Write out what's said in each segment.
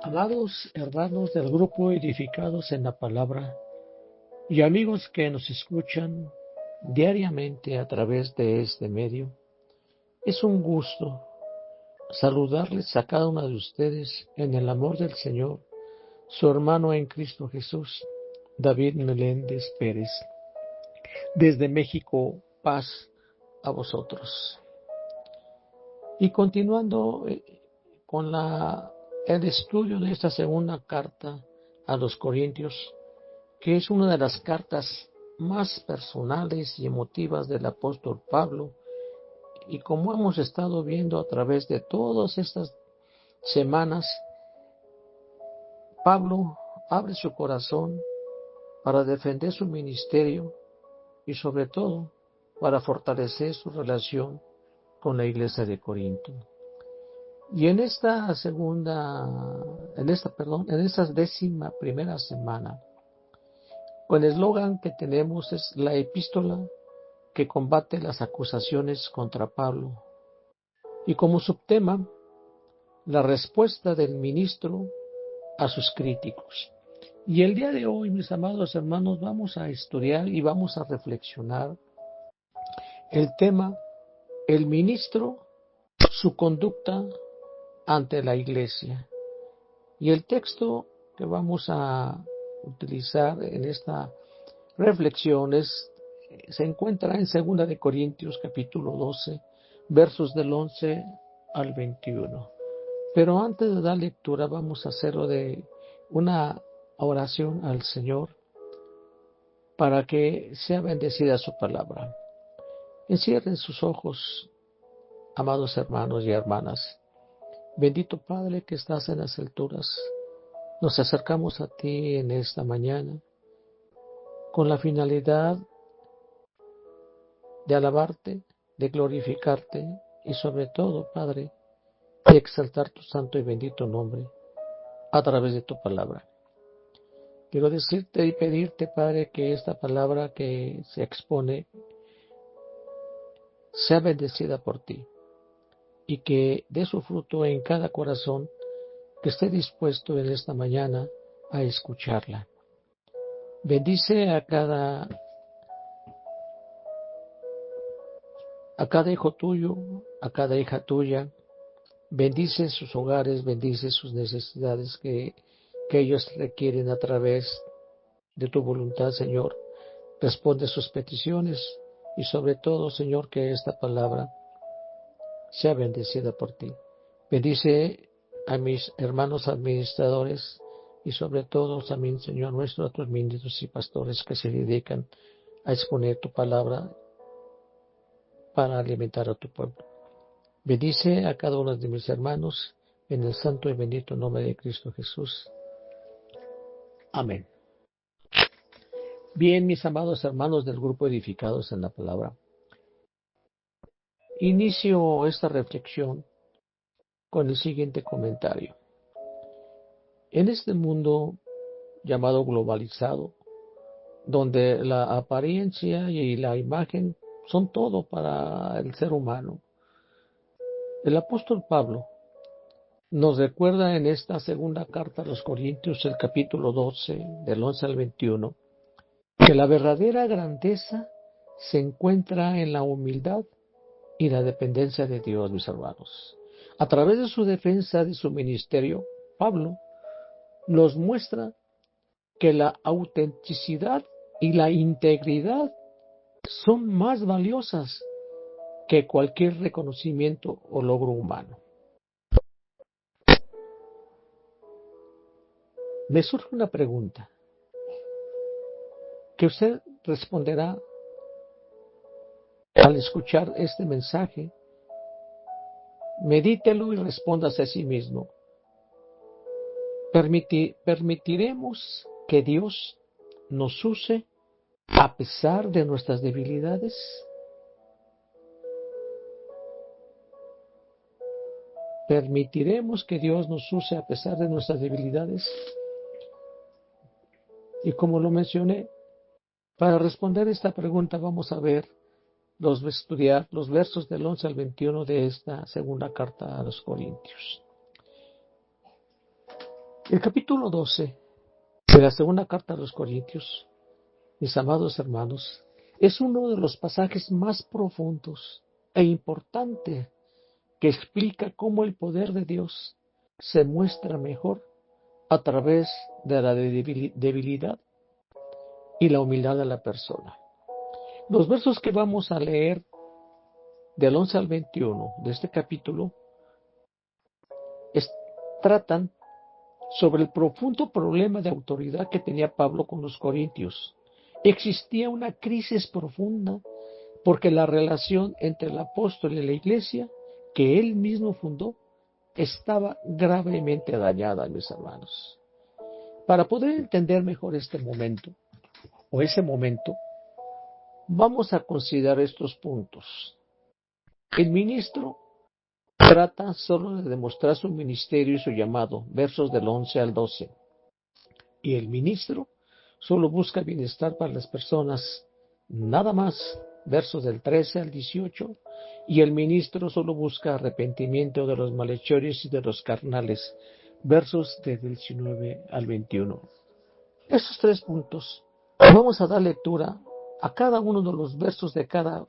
Amados hermanos del grupo Edificados en la Palabra y amigos que nos escuchan diariamente a través de este medio, es un gusto saludarles a cada uno de ustedes en el amor del Señor, su hermano en Cristo Jesús, David Meléndez Pérez. Desde México, paz a vosotros. Y continuando con el estudio de esta segunda carta a los Corintios, que es una de las cartas más personales y emotivas del apóstol Pablo, y como hemos estado viendo a través de todas estas semanas, Pablo abre su corazón para defender su ministerio y sobre todo para fortalecer su relación con la iglesia de Corinto. Y en esta 11ª semana, el eslogan que tenemos es la epístola que combate las acusaciones contra Pablo. Y como subtema, la respuesta del ministro a sus críticos. Y el día de hoy, mis amados hermanos, vamos a estudiar y vamos a reflexionar el tema, el ministro, su conducta ante la iglesia. Y el texto que vamos a utilizar en esta reflexión se encuentra en 2 de Corintios capítulo 12, versos del 11 al 21. Pero antes de dar lectura vamos a hacerlo de una oración al Señor para que sea bendecida su palabra. Encierren sus ojos, amados hermanos y hermanas. Bendito Padre que estás en las alturas, nos acercamos a ti en esta mañana con la finalidad de alabarte, de glorificarte y sobre todo, Padre, de exaltar tu santo y bendito nombre a través de tu palabra. Quiero decirte y pedirte, Padre, que esta palabra que se expone sea bendecida por ti y que dé su fruto en cada corazón que esté dispuesto en esta mañana a escucharla. Bendice a cada hijo tuyo, a cada hija tuya. Bendice sus hogares, bendice sus necesidades que ellos requieren a través de tu voluntad, Señor. Responde sus peticiones y sobre todo, Señor, que esta palabra sea bendecida por ti. Bendice a mis hermanos administradores y sobre todo también, Señor nuestro, a tus ministros y pastores que se dedican a exponer tu palabra para alimentar a tu pueblo. Bendice a cada uno de mis hermanos en el santo y bendito nombre de Cristo Jesús. Amén. Bien, mis amados hermanos del grupo Edificados en la Palabra, inicio esta reflexión con el siguiente comentario. En este mundo llamado globalizado, donde la apariencia y la imagen son todo para el ser humano, el apóstol Pablo nos recuerda en esta segunda carta a los Corintios, el capítulo 12, del 11 al 21, que la verdadera grandeza se encuentra en la humildad y la dependencia de Dios, mis hermanos. A través de su defensa de su ministerio, Pablo nos muestra que la autenticidad y la integridad son más valiosas que cualquier reconocimiento o logro humano. Me surge una pregunta que usted responderá al escuchar este mensaje. Medítelo y respóndase a sí mismo. ¿Permitiremos que Dios nos use a pesar de nuestras debilidades? ¿Permitiremos que Dios nos use a pesar de nuestras debilidades? Y como lo mencioné, para responder esta pregunta vamos a estudiar los versos del 11 al 21 de esta segunda carta a los Corintios. El capítulo 12 de la segunda carta a los Corintios, mis amados hermanos, es uno de los pasajes más profundos e importantes que explica cómo el poder de Dios se muestra mejor a través de la debilidad y la humildad de la persona. Los versos que vamos a leer del 11 al 21 de este capítulo tratan sobre el profundo problema de autoridad que tenía Pablo con los corintios. Existía una crisis profunda porque la relación entre el apóstol y la iglesia que él mismo fundó estaba gravemente dañada, mis hermanos. Para poder entender mejor este momento, o ese momento, vamos a considerar estos puntos. El ministro trata solo de demostrar su ministerio y su llamado, versos del 11 al 12. Y el ministro solo busca bienestar para las personas, nada más, versos del 13 al 18. Y el ministro solo busca arrepentimiento de los malhechores y de los carnales, versos del 19 al 21. Esos 3 puntos, vamos a dar lectura a cada uno de los versos de cada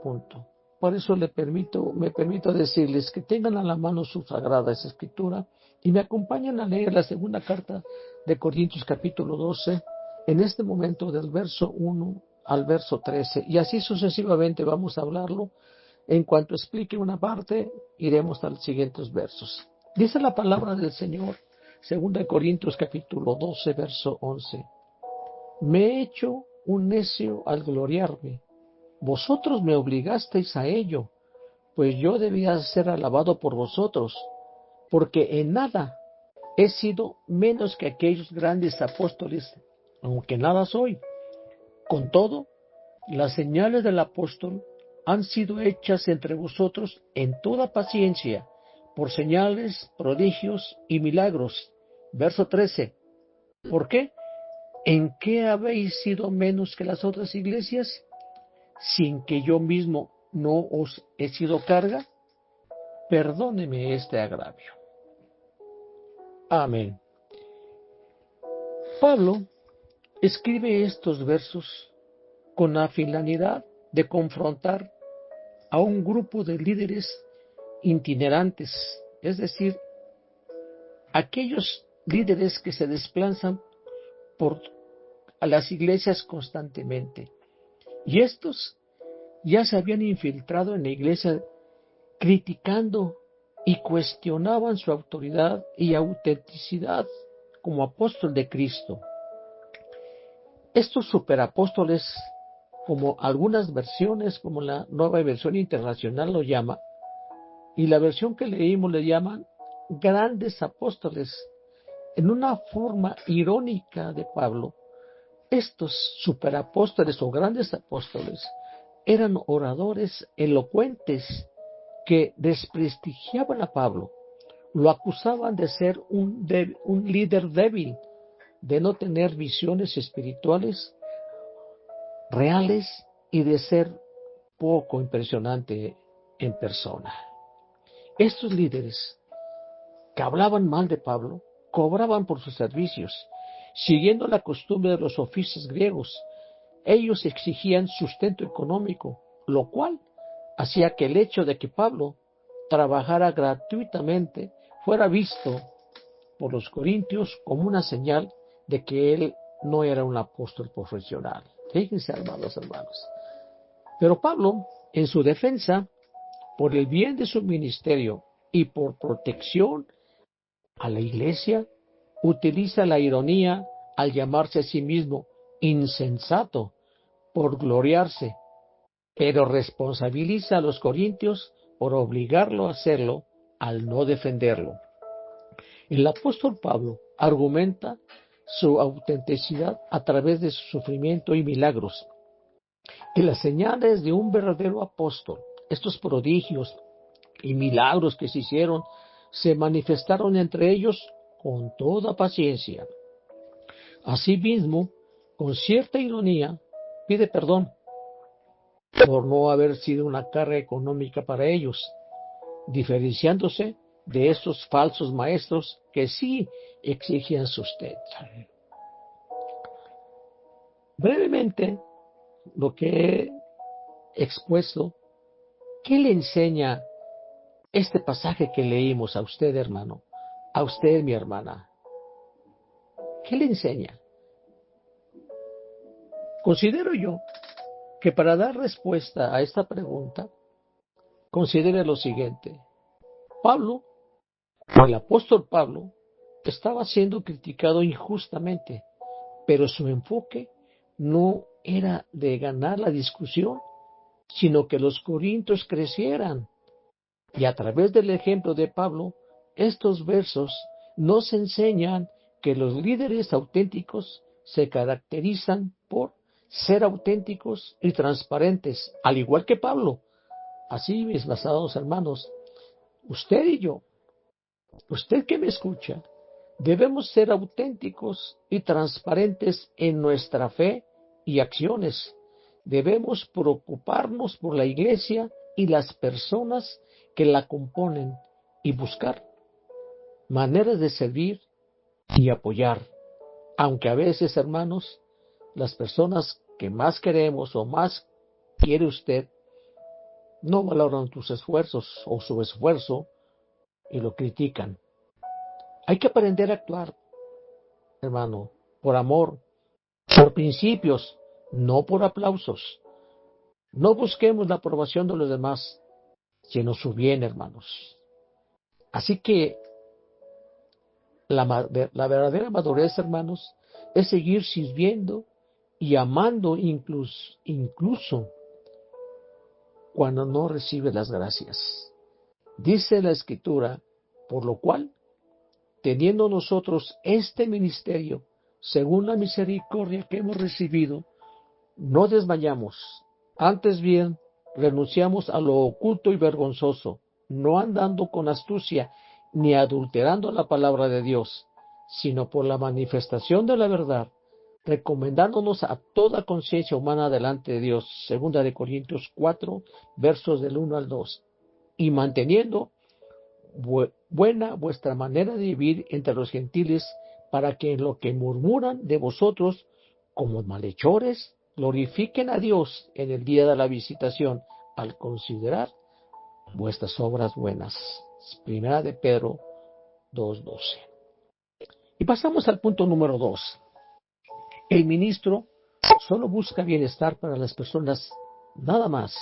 punto. Por eso me permito decirles que tengan a la mano su sagrada escritura y me acompañen a leer la segunda carta de Corintios capítulo 12, en este momento del verso 1 al verso 13, y así sucesivamente vamos a hablarlo. En cuanto explique una parte, iremos a los siguientes versos. Dice la palabra del Señor, segunda de Corintios capítulo 12, verso 11. Me he hecho un necio al gloriarme. Vosotros me obligasteis a ello, pues yo debía ser alabado por vosotros, porque en nada he sido menos que aquellos grandes apóstoles, aunque nada soy. Con todo, las señales del apóstol han sido hechas entre vosotros en toda paciencia, por señales, prodigios y milagros. Verso 13. ¿Por qué? ¿En qué habéis sido menos que las otras iglesias? Sin que yo mismo no os he sido carga, perdóneme este agravio. Amén. Pablo escribe estos versos con la finalidad de confrontar a un grupo de líderes itinerantes, es decir, aquellos líderes que se desplazan por a las iglesias constantemente. Y estos ya se habían infiltrado en la iglesia criticando y cuestionaban su autoridad y autenticidad como apóstol de Cristo. Estos superapóstoles, como algunas versiones, como la Nueva Versión Internacional lo llama, y la versión que leímos le llaman grandes apóstoles, en una forma irónica de Pablo. Estos superapóstoles o grandes apóstoles eran oradores elocuentes que desprestigiaban a Pablo, lo acusaban de ser un líder débil, de no tener visiones espirituales reales y de ser poco impresionante en persona. Estos líderes que hablaban mal de Pablo cobraban por sus servicios, siguiendo la costumbre de los oficios griegos. Ellos exigían sustento económico, lo cual hacía que el hecho de que Pablo trabajara gratuitamente fuera visto por los corintios como una señal de que él no era un apóstol profesional. Fíjense, hermanos. Pero Pablo, en su defensa, por el bien de su ministerio y por protección a la iglesia, utiliza la ironía al llamarse a sí mismo insensato por gloriarse, pero responsabiliza a los corintios por obligarlo a hacerlo al no defenderlo. El apóstol Pablo argumenta su autenticidad a través de su sufrimiento y milagros, y las señales de un verdadero apóstol, estos prodigios y milagros que se hicieron, se manifestaron entre ellos con toda paciencia. Asimismo, con cierta ironía, pide perdón por no haber sido una carga económica para ellos, diferenciándose de esos falsos maestros que sí exigían sustento. Brevemente, lo que he expuesto, ¿qué le enseña este pasaje que leímos a usted, hermano? A usted, mi hermana. ¿Qué le enseña? Considero yo que para dar respuesta a esta pregunta, considere lo siguiente. Pablo, o el apóstol Pablo, estaba siendo criticado injustamente, pero su enfoque no era de ganar la discusión, sino que los corintios crecieran. Y a través del ejemplo de Pablo, estos versos nos enseñan que los líderes auténticos se caracterizan por ser auténticos y transparentes, al igual que Pablo. Así, mis amados hermanos, usted y yo, usted que me escucha, debemos ser auténticos y transparentes en nuestra fe y acciones. Debemos preocuparnos por la iglesia y las personas que la componen y buscar maneras de servir y apoyar. Aunque a veces, hermanos, las personas que más queremos o más quiere usted no valoran tus esfuerzos o su esfuerzo y lo critican. Hay que aprender a actuar, hermano, por amor, por principios, no por aplausos. No busquemos la aprobación de los demás, sino su bien, hermanos. Así que la verdadera madurez, hermanos, es seguir sirviendo y amando incluso cuando no recibe las gracias. Dice la Escritura, por lo cual, teniendo nosotros este ministerio, según la misericordia que hemos recibido, no desmayamos, antes bien renunciamos a lo oculto y vergonzoso, no andando con astucia ni adulterando la palabra de Dios, sino por la manifestación de la verdad, recomendándonos a toda conciencia humana delante de Dios, 2 Corintios 4, versos del 1 al 2, y manteniendo buena vuestra manera de vivir entre los gentiles, para que en lo que murmuran de vosotros como malhechores, glorifiquen a Dios en el día de la visitación, al considerar vuestras obras buenas. 1 de Pedro 2:12. Y pasamos al punto número 2. El ministro solo busca bienestar para las personas, nada más.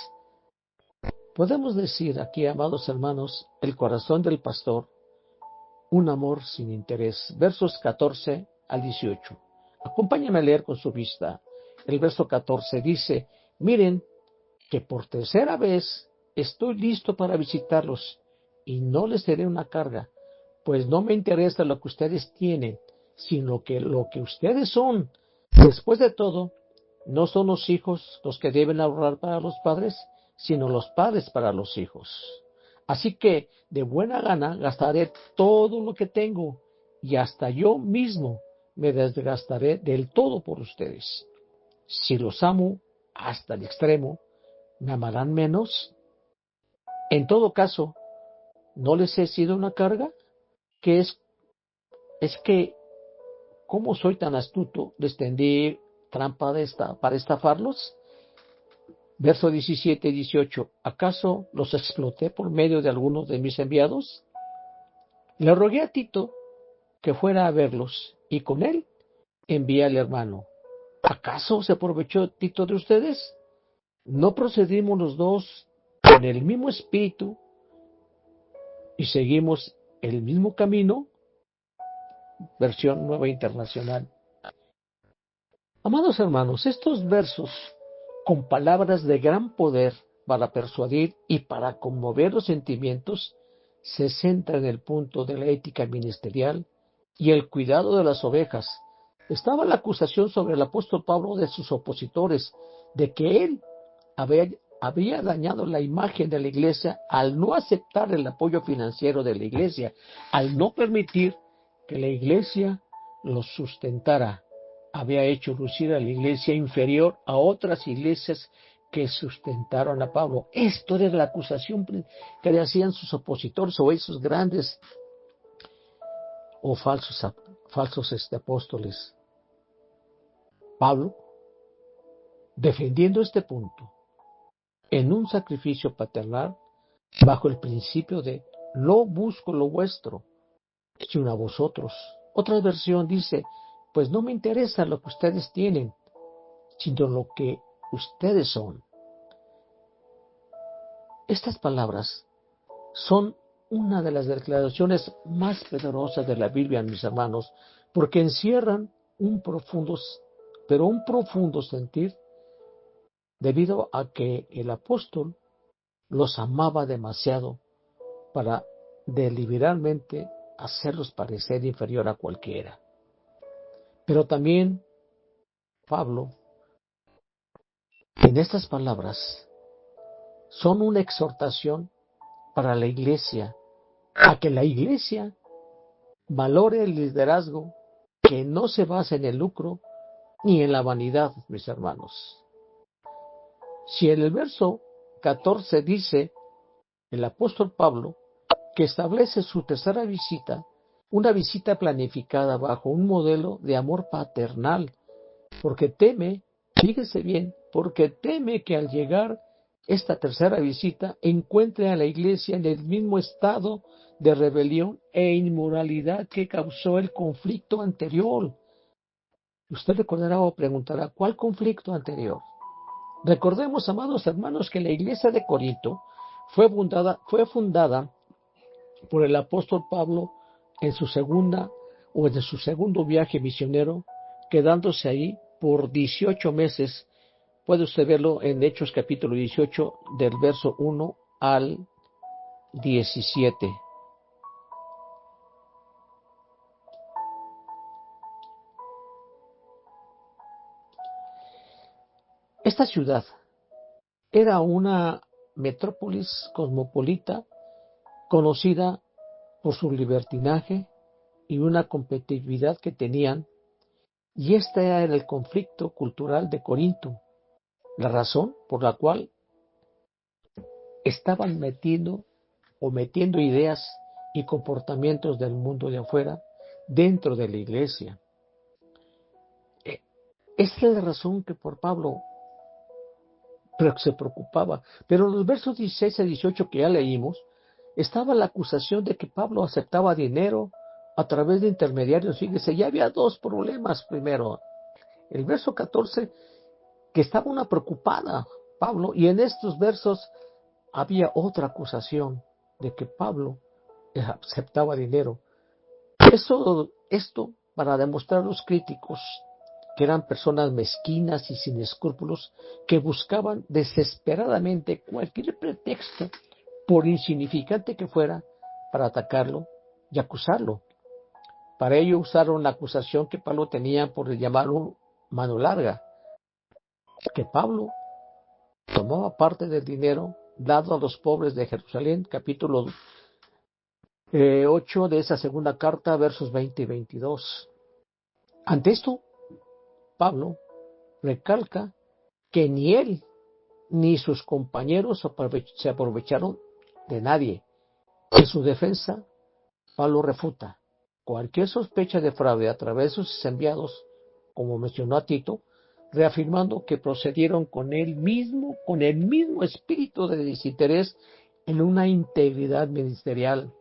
Podemos decir aquí, amados hermanos, el corazón del pastor, un amor sin interés. Versos 14 al 18. Acompáñame a leer con su vista. El verso 14 dice, miren que por tercera vez estoy listo para visitarlos y no les seré una carga, pues no me interesa lo que ustedes tienen, sino que lo que ustedes son. Después de todo, no son los hijos los que deben ahorrar para los padres, sino los padres para los hijos. Así que de buena gana gastaré todo lo que tengo y hasta yo mismo me desgastaré del todo por ustedes. Si los amo hasta el extremo, ¿me amarán menos? En todo caso, ¿no les he sido una carga? ¿Qué es que, ¿cómo soy tan astuto? ¿Les tendí trampa para estafarlos? Verso 17 y 18. ¿Acaso los exploté por medio de algunos de mis enviados? Le rogué a Tito que fuera a verlos, y con él envié al hermano. ¿Acaso se aprovechó Tito de ustedes? ¿No procedimos los dos con el mismo espíritu y seguimos el mismo camino? Versión Nueva Internacional. Amados hermanos, estos versos, con palabras de gran poder para persuadir y para conmover los sentimientos, se centran en el punto de la ética ministerial y el cuidado de las ovejas. Estaba la acusación sobre el apóstol Pablo de sus opositores, de que él había dañado la imagen de la iglesia al no aceptar el apoyo financiero de la iglesia, al no permitir que la iglesia los sustentara. Había hecho lucir a la iglesia inferior a otras iglesias que sustentaron a Pablo. Esto era la acusación que le hacían sus opositores o esos grandes o falsos apóstoles. Pablo, defendiendo este punto, en un sacrificio paternal, bajo el principio de no busco lo vuestro, sino a vosotros. Otra versión dice, pues no me interesa lo que ustedes tienen, sino lo que ustedes son. Estas palabras son una de las declaraciones más poderosas de la Biblia, mis hermanos, porque encierran un profundo sentir, debido a que el apóstol los amaba demasiado para deliberadamente hacerlos parecer inferior a cualquiera. Pero también Pablo, en estas palabras, son una exhortación para la iglesia, a que la iglesia valore el liderazgo que no se basa en el lucro ni en la vanidad, mis hermanos. Si en el verso 14 dice el apóstol Pablo que establece su tercera visita, una visita planificada bajo un modelo de amor paternal, porque teme, fíjese bien, porque teme que al llegar esta tercera visita encuentre a la iglesia en el mismo estado de rebelión e inmoralidad que causó el conflicto anterior. Usted recordará o preguntará, ¿cuál conflicto anterior? Recordemos, amados hermanos, que la iglesia de Corinto fue fundada por el apóstol Pablo en su segundo viaje misionero, quedándose ahí por 18 meses. Puede usted verlo en Hechos capítulo 18, del verso 1 al 17. Esta ciudad era una metrópolis cosmopolita conocida por su libertinaje y una competitividad que tenían, y este era el conflicto cultural de Corinto, la razón por la cual estaban metiendo ideas y comportamientos del mundo de afuera dentro de la iglesia. Esta es la razón que por Pablo se preocupaba. Pero en los versos 16 a 18 que ya leímos, estaba la acusación de que Pablo aceptaba dinero a través de intermediarios. Fíjese, ya había dos problemas. Primero, el verso 14, que estaba una preocupada Pablo, y en estos versos había otra acusación de que Pablo aceptaba dinero. Esto para demostrar a los críticos que eran personas mezquinas y sin escrúpulos, que buscaban desesperadamente cualquier pretexto, por insignificante que fuera, para atacarlo y acusarlo. Para ello usaron la acusación que Pablo tenía por llamarlo mano larga, que Pablo tomaba parte del dinero dado a los pobres de Jerusalén, capítulo 8 de esa segunda carta, versos 20 y 22. Ante esto, Pablo recalca que ni él ni sus compañeros se aprovecharon de nadie. En su defensa, Pablo refuta cualquier sospecha de fraude a través de sus enviados, como mencionó a Tito, reafirmando que procedieron con el mismo espíritu de desinterés en una integridad ministerial.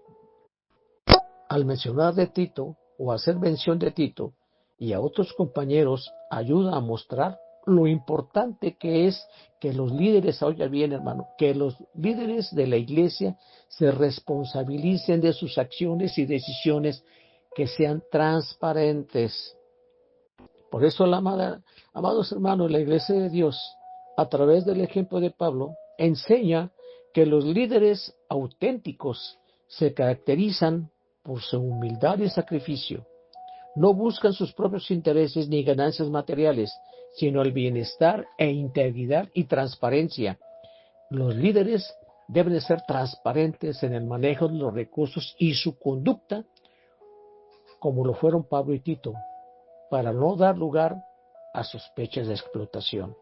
Al mencionar de Tito o hacer mención de Tito y a otros compañeros, ayuda a mostrar lo importante que es que los líderes, oiga bien hermano, que los líderes de la iglesia se responsabilicen de sus acciones y decisiones, que sean transparentes. Por eso, amados hermanos, la iglesia de Dios, a través del ejemplo de Pablo, enseña que los líderes auténticos se caracterizan por su humildad y sacrificio. No buscan sus propios intereses ni ganancias materiales, sino el bienestar e integridad y transparencia. Los líderes deben de ser transparentes en el manejo de los recursos y su conducta, como lo fueron Pablo y Tito, para no dar lugar a sospechas de explotación.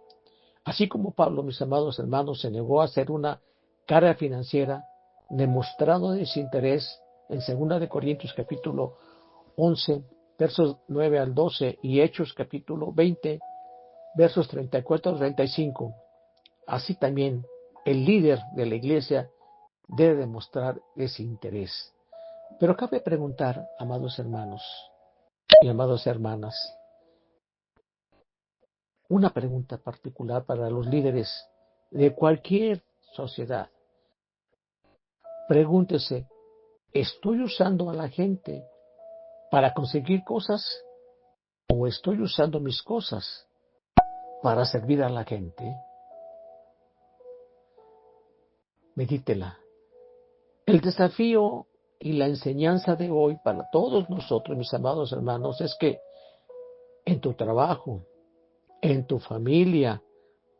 Así como Pablo, mis amados hermanos, se negó a hacer una carga financiera, demostrando desinterés en 2 Corintios capítulo 11, versos 9 al 12 y Hechos capítulo 20, versos 34 al 35. Así también el líder de la iglesia debe demostrar ese interés. Pero cabe preguntar, amados hermanos y amadas hermanas, una pregunta particular para los líderes de cualquier sociedad. Pregúntese, ¿estoy usando a la gente para conseguir cosas o estoy usando mis cosas para servir a la gente? Medítela. El desafío y la enseñanza de hoy para todos nosotros, mis amados hermanos, es que en tu trabajo, en tu familia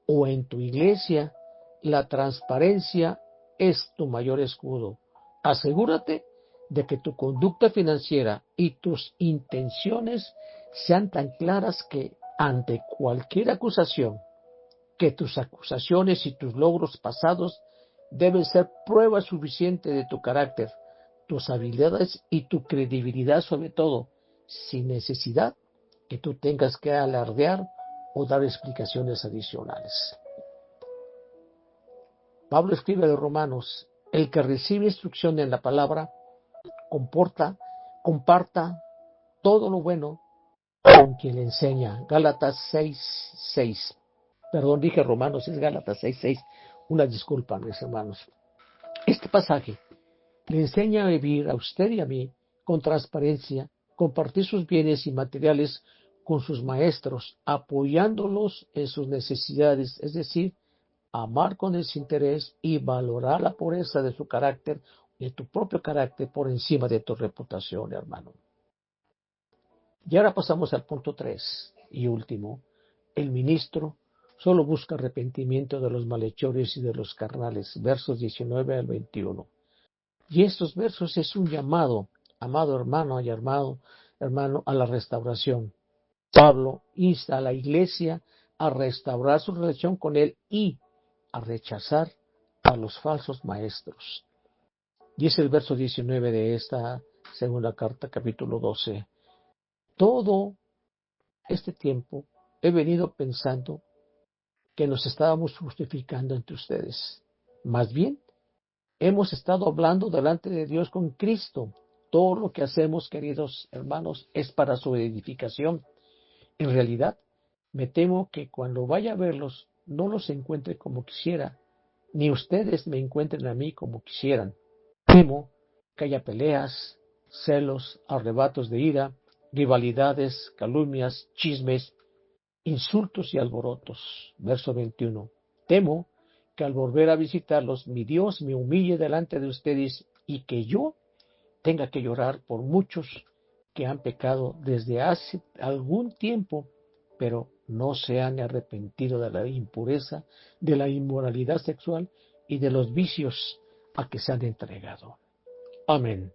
o en tu iglesia, la transparencia es tu mayor escudo. Asegúrate de que tu conducta financiera y tus intenciones sean tan claras que ante cualquier acusación, que tus acusaciones y tus logros pasados deben ser prueba suficiente de tu carácter, tus habilidades y tu credibilidad, sobre todo, sin necesidad que tú tengas que alardear o dar explicaciones adicionales. Pablo escribe de Romanos: el que recibe instrucción en la palabra, comparta todo lo bueno con quien le enseña. Gálatas 6:6. Perdón, dije Romanos, es Gálatas 6:6. Una disculpa, mis hermanos. Este pasaje le enseña a vivir a usted y a mí con transparencia, compartir sus bienes y materiales con sus maestros, apoyándolos en sus necesidades, es decir, amar con desinterés y valorar la pureza de su carácter, de tu propio carácter por encima de tu reputación, hermano. Y ahora pasamos al punto 3 y último. El ministro solo busca arrepentimiento de los malhechores y de los carnales, versos 19 al 21. Y estos versos es un llamado, amado hermano y hermano, a la restauración. Pablo insta a la iglesia a restaurar su relación con él y a rechazar a los falsos maestros. Dice el verso 19 de esta segunda carta, capítulo 12. Todo este tiempo he venido pensando que nos estábamos justificando ante ustedes. Más bien, hemos estado hablando delante de Dios con Cristo. Todo lo que hacemos, queridos hermanos, es para su edificación. En realidad, me temo que cuando vaya a verlos, no los encuentre como quisiera, ni ustedes me encuentren a mí como quisieran. Temo que haya peleas, celos, arrebatos de ira, rivalidades, calumnias, chismes, insultos y alborotos. Verso 21. Temo que al volver a visitarlos, mi Dios me humille delante de ustedes y que yo tenga que llorar por muchos que han pecado desde hace algún tiempo, pero no se han arrepentido de la impureza, de la inmoralidad sexual y de los vicios a que se han entregado. Amén.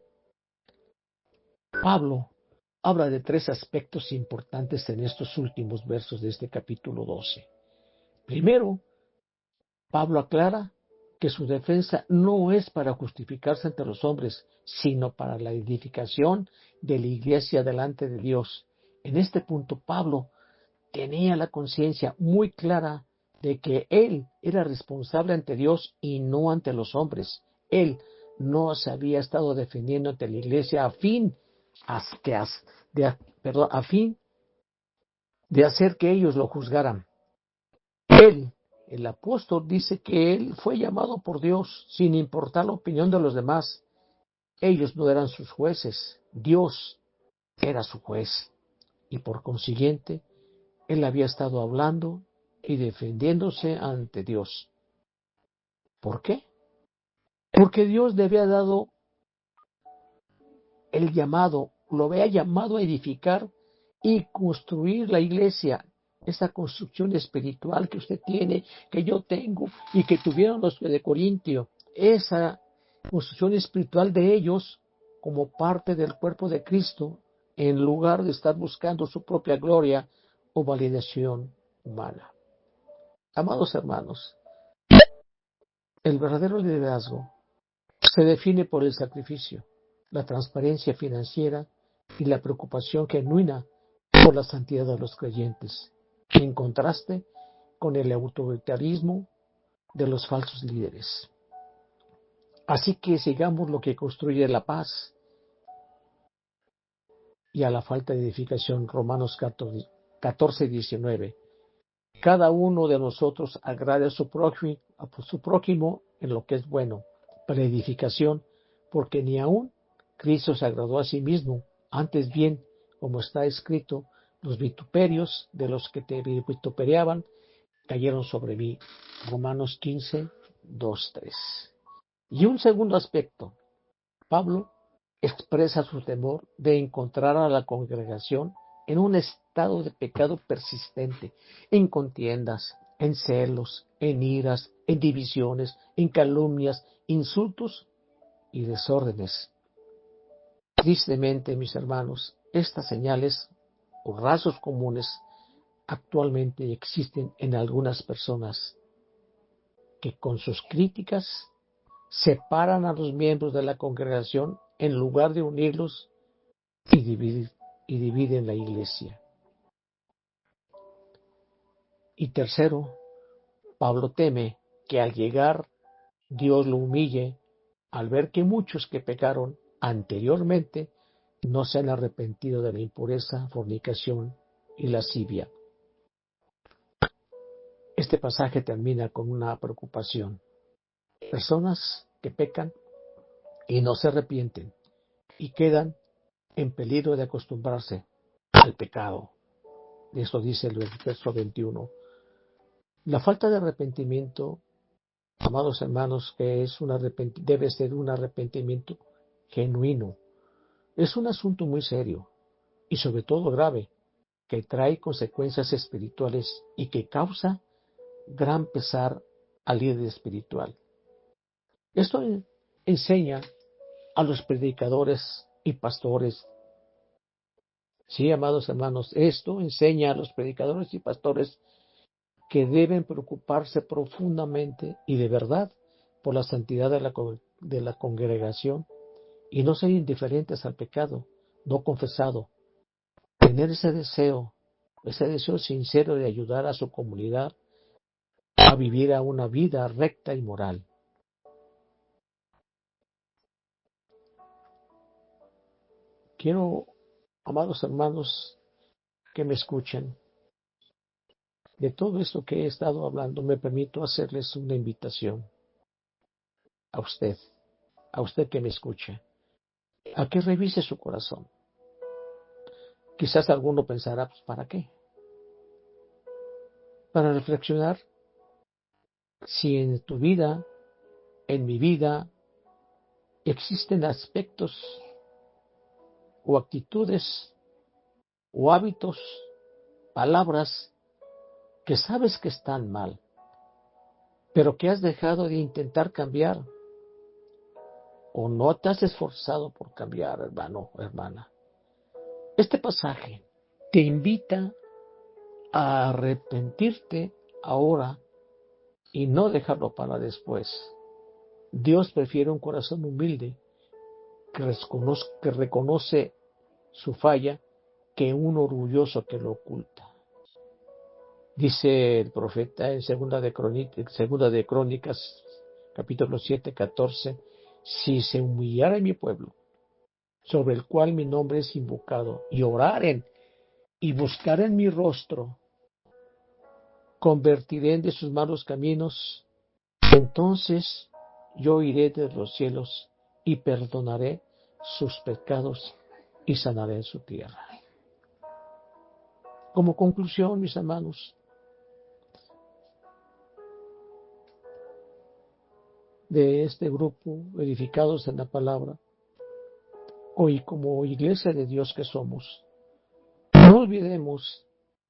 Pablo habla de 3 aspectos importantes en estos últimos versos de este capítulo 12. Primero, Pablo aclara que su defensa no es para justificarse ante los hombres, sino para la edificación de la iglesia delante de Dios. En este punto, Pablo tenía la conciencia muy clara de que él era responsable ante Dios y no ante los hombres. Él no se había estado defendiendo ante la iglesia a fin de hacer que ellos lo juzgaran. Él, el apóstol, dice que él fue llamado por Dios sin importar la opinión de los demás. Ellos no eran sus jueces, Dios era su juez. Y por consiguiente, él había estado hablando y defendiéndose ante Dios. ¿Por qué? Porque Dios le había dado el llamado, lo había llamado a edificar y construir la iglesia, esa construcción espiritual que usted tiene, que yo tengo y que tuvieron los de Corintio, esa construcción espiritual de ellos como parte del cuerpo de Cristo, en lugar de estar buscando su propia gloria o validación humana. Amados hermanos, el verdadero liderazgo se define por el sacrificio, la transparencia financiera y la preocupación genuina por la santidad de los creyentes, en contraste con el autoritarismo de los falsos líderes. Así que sigamos lo que construye la paz y a la falta de edificación. Romanos 14:19. Cada uno de nosotros agrade a su prójimo en lo que es bueno, para edificación, porque ni aun Cristo se agradó a sí mismo, antes bien, como está escrito, los vituperios de los que te vituperiaban cayeron sobre mí. Romanos 15:2-3. Y un segundo aspecto, Pablo expresa su temor de encontrar a la congregación en un estado de pecado persistente, en contiendas, en celos, en iras, en divisiones, en calumnias, insultos y desórdenes. Tristemente, mis hermanos, estas señales o rasgos comunes actualmente existen en algunas personas que con sus críticas separan a los miembros de la congregación en lugar de unirlos y dividen la iglesia. Y tercero, Pablo teme que al llegar Dios lo humille al ver que muchos que pecaron anteriormente no se han arrepentido de la impureza, fornicación y lascivia. Este pasaje termina con una preocupación. Personas que pecan y no se arrepienten y quedan en peligro de acostumbrarse al pecado. Eso dice el verso 21. La falta de arrepentimiento, amados hermanos, que es debe ser un arrepentimiento genuino. Es un asunto muy serio y sobre todo grave, que trae consecuencias espirituales y que causa gran pesar al líder espiritual. Esto enseña a los predicadores y pastores. Sí, amados hermanos, esto enseña a los predicadores y pastores que deben preocuparse profundamente y de verdad por la santidad de la congregación y no ser indiferentes al pecado no confesado. Tener ese deseo sincero de ayudar a su comunidad a vivir a una vida recta y moral. Quiero, amados hermanos, que me escuchen. De todo esto que he estado hablando, me permito hacerles una invitación a usted que me escuche, a que revise su corazón. Quizás alguno pensará, pues, ¿para qué? Para reflexionar si en tu vida, en mi vida, existen aspectos o actitudes o hábitos, palabras que sabes que están mal, pero que has dejado de intentar cambiar o no te has esforzado por cambiar, hermano o hermana. Este pasaje te invita a arrepentirte ahora y no dejarlo para después. Dios prefiere un corazón humilde que reconoce su falla que un orgulloso que lo oculta. Dice el profeta en segunda de Crónicas, capítulo 7:14, si se humillara mi pueblo, sobre el cual mi nombre es invocado, y oraren y buscaren mi rostro, convertiré de sus malos caminos, entonces yo iré de los cielos y perdonaré sus pecados y sanaré su tierra. Como conclusión, mis hermanos, de este grupo, edificados en la palabra, hoy como iglesia de Dios que somos, no olvidemos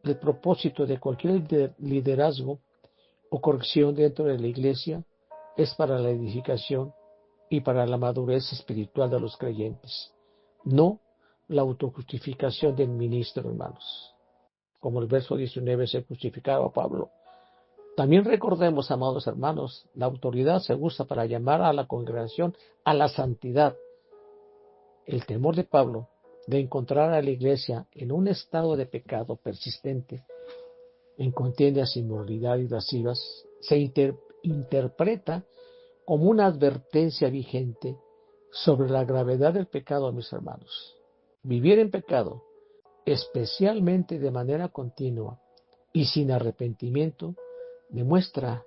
el propósito de cualquier liderazgo o corrección dentro de la iglesia es para la edificación y para la madurez espiritual de los creyentes, no la autojustificación del ministro, hermanos. Como el verso 19 se justificaba Pablo, También recordemos, amados hermanos, la autoridad se usa para llamar a la congregación a la santidad. El temor de Pablo de encontrar a la iglesia en un estado de pecado persistente, en contiendas, inmoralidad y lascivas, se interpreta como una advertencia vigente sobre la gravedad del pecado, mis hermanos. Vivir en pecado, especialmente de manera continua y sin arrepentimiento, demuestra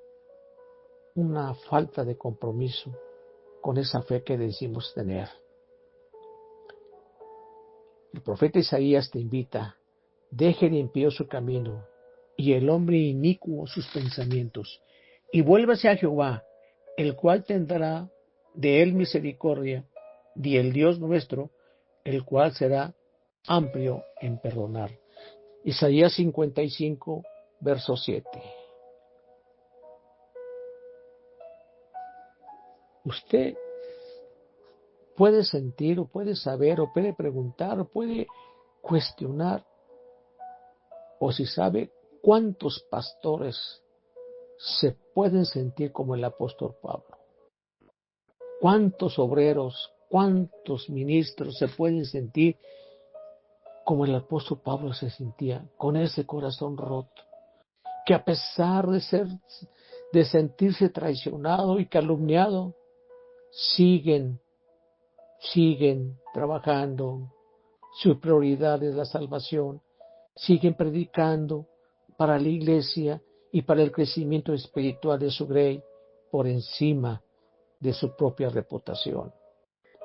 una falta de compromiso con esa fe que decimos tener. El profeta Isaías te invita: deje de impío su camino y el hombre inicuo sus pensamientos, y vuélvase a Jehová, el cual tendrá de él misericordia, y el Dios nuestro, el cual será amplio en perdonar. Isaías 55, verso 7. Usted puede sentir, o puede saber, o puede preguntar, o puede cuestionar, o si sabe cuántos pastores se pueden sentir como el apóstol Pablo. ¿Cuántos obreros, cuántos ministros se pueden sentir como el apóstol Pablo se sentía, con ese corazón roto, que a pesar de sentirse traicionado y calumniado, siguen trabajando? Su prioridad es la salvación, siguen predicando para la iglesia y para el crecimiento espiritual de su grey por encima de su propia reputación.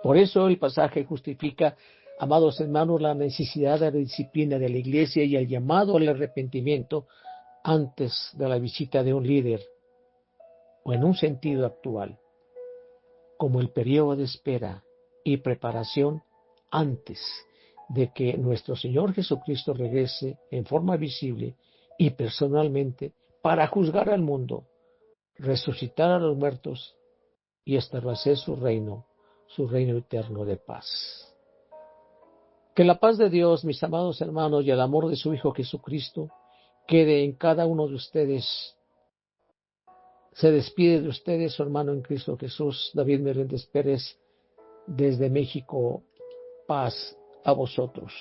Por eso el pasaje justifica, amados hermanos, la necesidad de la disciplina de la iglesia y el llamado al arrepentimiento antes de la visita de un líder, o en un sentido actual, como el periodo de espera y preparación antes de que nuestro Señor Jesucristo regrese en forma visible y personalmente para juzgar al mundo, resucitar a los muertos y establecer su reino eterno de paz. Que la paz de Dios, mis amados hermanos, y el amor de su Hijo Jesucristo quede en cada uno de ustedes. Se despide de ustedes su hermano en Cristo Jesús, David Meléndez Pérez, desde México. Paz a vosotros.